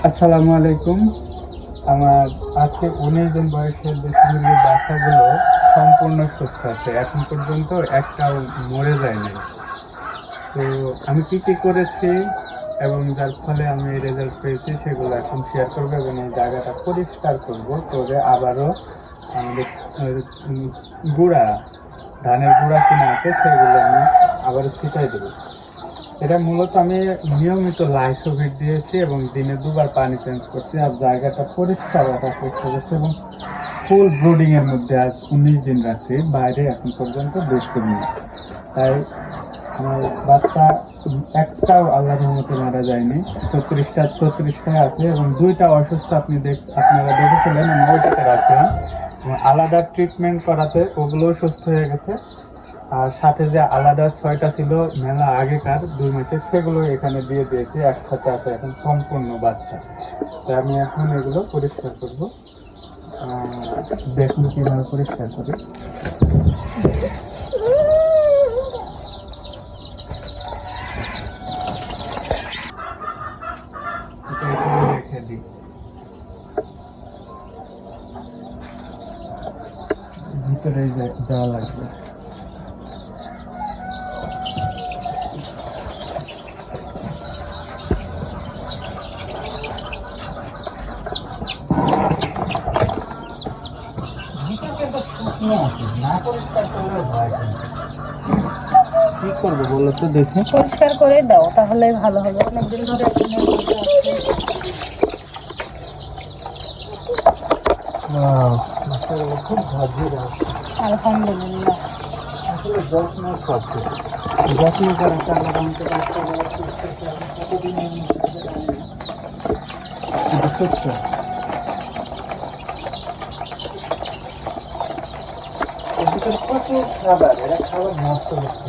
আসসালামু আলাইকুম। আমার আজকে 19 দিন বয়সের দেশি মুরগির বাচ্চাগুলো সম্পূর্ণ সুস্থ আছে, এখন পর্যন্ত একটাও মরে যায়নি। তো আমি কি কি করেছি এবং যার ফলে আমি রেজাল্ট পেয়েছি সেগুলো এখন শেয়ার করবো এবং এই জায়গাটা পরিষ্কার করব করে আবারও আমাদের গুঁড়া ধানের গুঁড়া কিনা আছে সেগুলো আমি আবারও ছিটাই দেবো। এটা মূলত আমি নিয়মিত লাইসোভিট দিয়েছি এবং দিনে 2বার পানি চেঞ্জ করছি, আর জায়গাটা পরিষ্কার রাখার চেষ্টা করছি এবং ফুল ব্রুডিং এর মধ্যে আজ 19 দিন রাখছি, বাইরে এখন পর্যন্ত বের করিনি। তাই আমার বাচ্চা একটাও আল্লাহর রহমতে মারা যায়নি, 36টায় আছে এবং 2টা অসুস্থ আপনারা দেখেছিলেন, আমি ওইটাতে রাখছিলাম। আলাদা ট্রিটমেন্ট করাতে ওগুলোও সুস্থ হয়ে গেছে, আর সাথে যে আলাদা 6টা ছিল মেলা আগেকার 2 মাসের, সেগুলো এখানে দিয়ে দিয়েছি, একসাথে আছে এখন সম্পূর্ণ বাচ্চা। তাই আমি এখন এগুলো পরিষ্কার করব। দেখুন কিভাবে পরিষ্কার করি। রেখে দিই, ভিতরে যাওয়া লাগবে। কি করবো বলো তো, দেখে পরিষ্কার করে দাও, তাহলে ভালো হবে। অনেকদিন ধরে খুব ভাজি রাখছে। আলহামদুলিল্লাহ। আসলে যত্ন সবচেয়ে যত্ন করা চালা বানতে সত্য। প্রচুর খাবার, এরা খাবার নষ্ট হচ্ছে।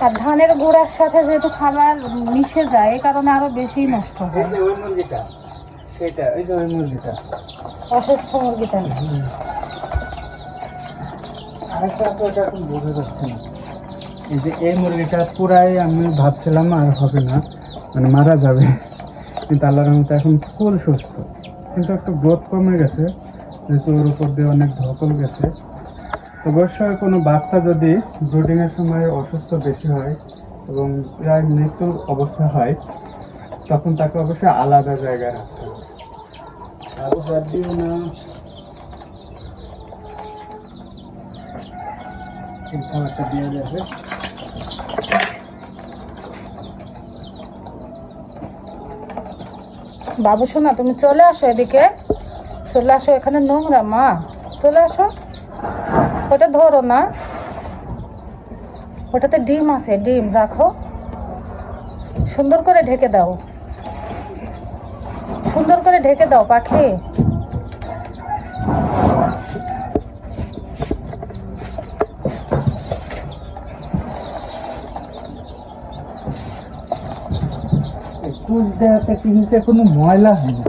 আর ধানের গুঁড়ার সাথে যেহেতু খাবার মিশে যায়, এই কারণে আরো বেশি নষ্ট হয়। ওই মুরগিটা, সেটা ওই যে ওই মুরগিটা, অসুস্থ মুরগিটা। আরেকটা তো এটা এখন বোঝা যাচ্ছে না। এই যে এই মুরগিটা পুরাই আমি ভাবছিলাম আর হবে না, মানে মারা যাবে, কিন্তু আল্লাহর রহমতে এখন ফুল সুস্থ, কিন্তু একটু গ্রোথ কমে গেছে যেহেতু ওর উপর দিয়ে অনেক ধকল গেছে। অবশ্যই কোনো বাচ্চা যদি ব্রুডিংয়ের সময় অসুস্থ বেশি হয় এবং প্রায় মৃত্যুর অবস্থা হয়, তখন তাকে অবশ্যই আলাদা জায়গায় রাখতে হবে। আরও বাদ দিও না, এই খাবারটা দিয়ে যাবে। বাবু শোনা, তুমি চলে আসো, এদিকে চলে আসো, এখানে নোংরা মা, চলে আসো। ওটা ধরো না, ওটাতে ডিম আছে, ডিম রাখো, সুন্দর করে ঢেকে দাও, সুন্দর করে ঢেকে দাও পাখি। কোনো ময়লা হয় না,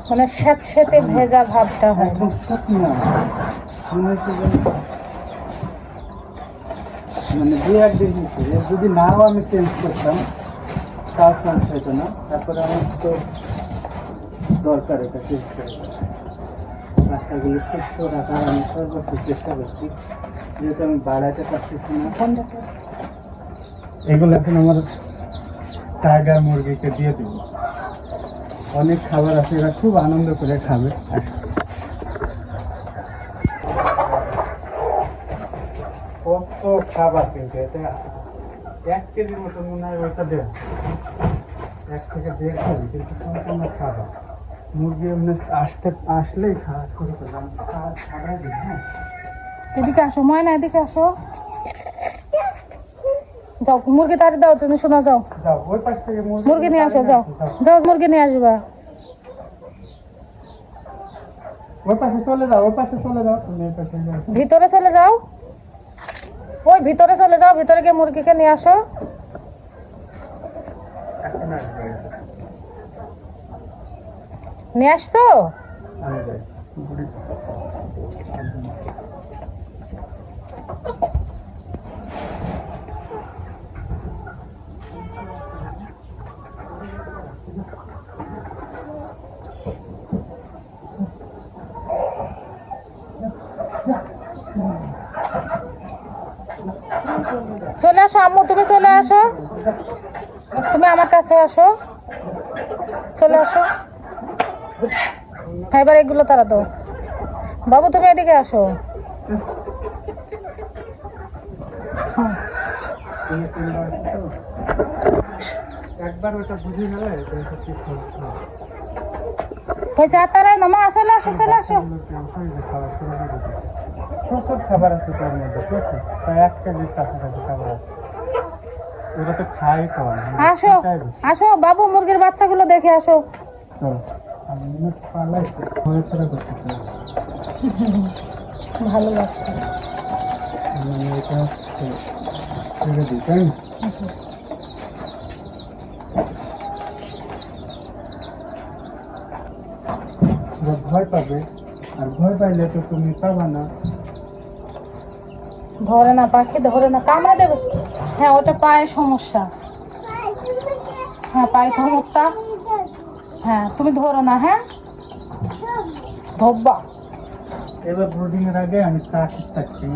মানে স্যাঁতস্যাঁতে ভেজা ভাবটা হয় না। মানে 2-1 দিন যদি নাও আমি চেঞ্জ করতাম তাও চেঞ্জ হইতো না। তারপরে আমার তো দরকার এটা চেঞ্জ করে, বাচ্চাগুলো সুস্থ রাখার আমি সর্বোচ্চ চেষ্টা করছি, যেহেতু আমি বাড়াইতে পারতেছি না। এগুলো এখন আমার টাইগার মুরগিকে দিয়ে দেব। অনেক খাবার আছে, এরা খুব আনন্দ করে খাবে। কত খাবার, কিন্তু এটা 1 কেজির মতো মনে হয়, ওইটা 1 থেকে 1.5 কেজি, কিন্তু সম্পূর্ণ খাবার। মুরগি এমনি আসলেই খাওয়া শুরু করলাম, খাবার দিই। হ্যাঁ, এদিকে আসো ময়না, এদিকে আসো, যাও মুরগি তাড়ি দাও, তুমি শোনা, যাও যাও ওই পাশ থেকে মুরগি নিয়ে আসো, যাও যাও মুরগি নিয়ে আসবা। ওই পাশে চলে যাও, ওই পাশে চলে যাও, তুমি এই পাশে যাও। ভিতরে চলে যাও, ওই ভিতরে চলে যাও, ভিতরে গিয়ে মুরগিকে নিয়ে আসো। এখন আসবে, নিয়ে আসছো? আমি যাই। চলে আসো আম্মু, তুমি চলে আসো, তুমি আমার কাছে আসো, চলে আসো। হ্যাঁ, এবার এগুলো তারা দাও। বাবু তুমি এদিকে আসো। একবার ওটা বুঝে গেলে এটা ঠিক হচ্ছে না। হয়েছে আর তারাই না মা, চলে আসো চলে আসো। খাওয়া শুরু করে দিতেছে। প্রচুর খাবার আছে তার মধ্যে, প্রচুর প্রায় 1 কেজির কাছাকাছি খাবার আছে। ওরা তো খাই কম। আসো আসো বাবু, মুরগির বাচ্চাগুলো দেখে আসো। চলো, আমি পালাইছি ঘোরাফেরা করতেছি। ভালো লাগছে। আমি এটা ছেড়ে দিই, তাই না? ওরা ভয় পাবে, আর ভয় পাইলে তো তুমি পাবা না। ধরে না পাখি, ধরে না, কামড়ে দেবে। হ্যাঁ ওটা পায়ে সমস্যা। হ্যাঁ পায়ে সমস্যা। হ্যাঁ তুমি ধরো না, হ্যাঁ ধব্বা। এবার ব্রুডিং এর আগে আমি থাকি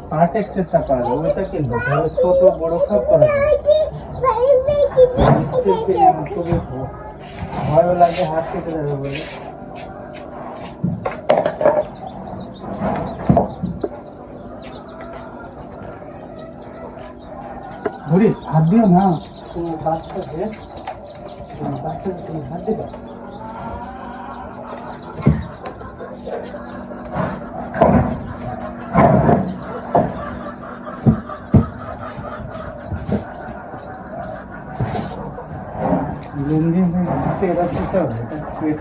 পার্ট এক্সেসটা পারবো, ওটা কিনবো। তাহলে ছোট বড় সব করা যাবে। ভয়ও লাগে, হাত কেটে যাবে বলে। বুড়ি হাত দিও না, তোমার বাচ্চাকে তুমি হাত দিবা। লুঙ্গি হয়ে গেছে, এরা শুতে হবে, এটা শুয়ে-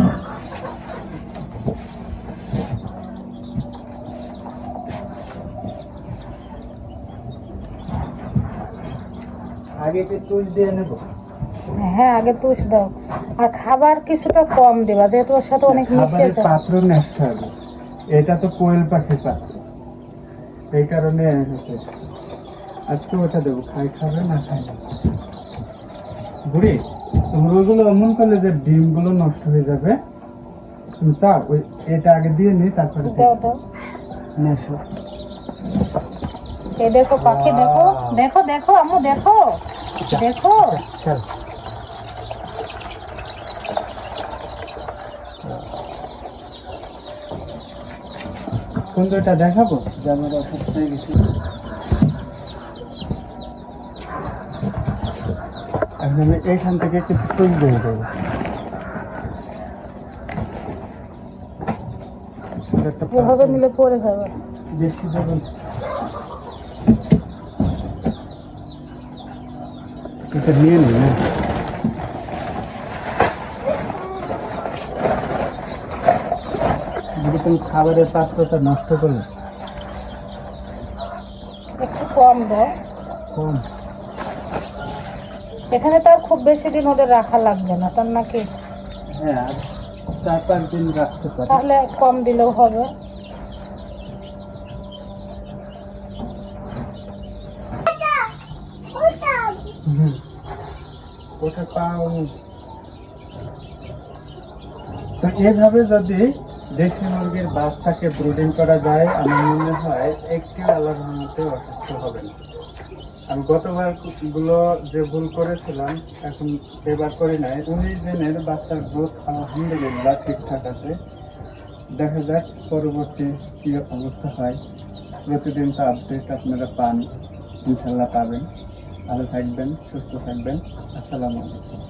আগে একটু তুল দিয়ে নেবো। হ্যাঁ আগে তুষ দাও, আর খাবার কিছুটা কম দেবা, যেহেতু ওর সাথে অনেক মিশে খাবারের আছে। পাত্র নেক্সট হবে, এটা তো কোয়েল পাখির পাত্র, এই কারণে এনেছে। আজকে ওটা দেবো, খাবে না খাই না। বুড়ি তোমার ওইগুলো এমন করলে যে ডিমগুলো নষ্ট হয়ে যাবে। তুমি চাও ওই এটা আগে দিয়ে নি, তারপরে দাও দাও। নেশো। এই দেখো পাখি, দেখো দেখো দেখো আম্মু, দেখো দেখো। চল সুন্দরটা দেখাবো যে আমার অসুস্থ হয়ে গেছি। এখন আমি এইখান থেকে কিছু তুল দিয়ে দেবো। একটা এভাবে নিলে পড়ে যাবে। বেশি দেবো না। এটা নিয়ে নি না, যদি তুমি খাবারের পাত্রটা নষ্ট করলে। একটু কম দাও। কম এখানে তো আর খুব বেশি দিন ওদের রাখা লাগবে না, তার নাকি? হ্যাঁ, আর 4-5 দিন রাখতে পারি। তাহলে কম দিলেও হবে। হুম, ওটা পাও। তো এইভাবে যদি দেশি মুরগির বাচ্চাকে ব্রুডিং করা যায়, আমার মনে হয় একটি আল্লাহর রহমতে অসুস্থ হবে না। আমি গতবার গুলো যে ভুল করেছিলাম, এখন এবার করি নাই। 19 দিনের বাচ্চার গ্রোথ আলহামদুলিল্লাহ ঠিকঠাক আছে। দেখা যাক পরবর্তী কি অবস্থা হয়। প্রতিদিন তো আপডেট আপনারা পান, ইনশাল্লাহ পাবেন। ভালো থাকবেন, সুস্থ থাকবেন। আসসালামু আলাইকুম।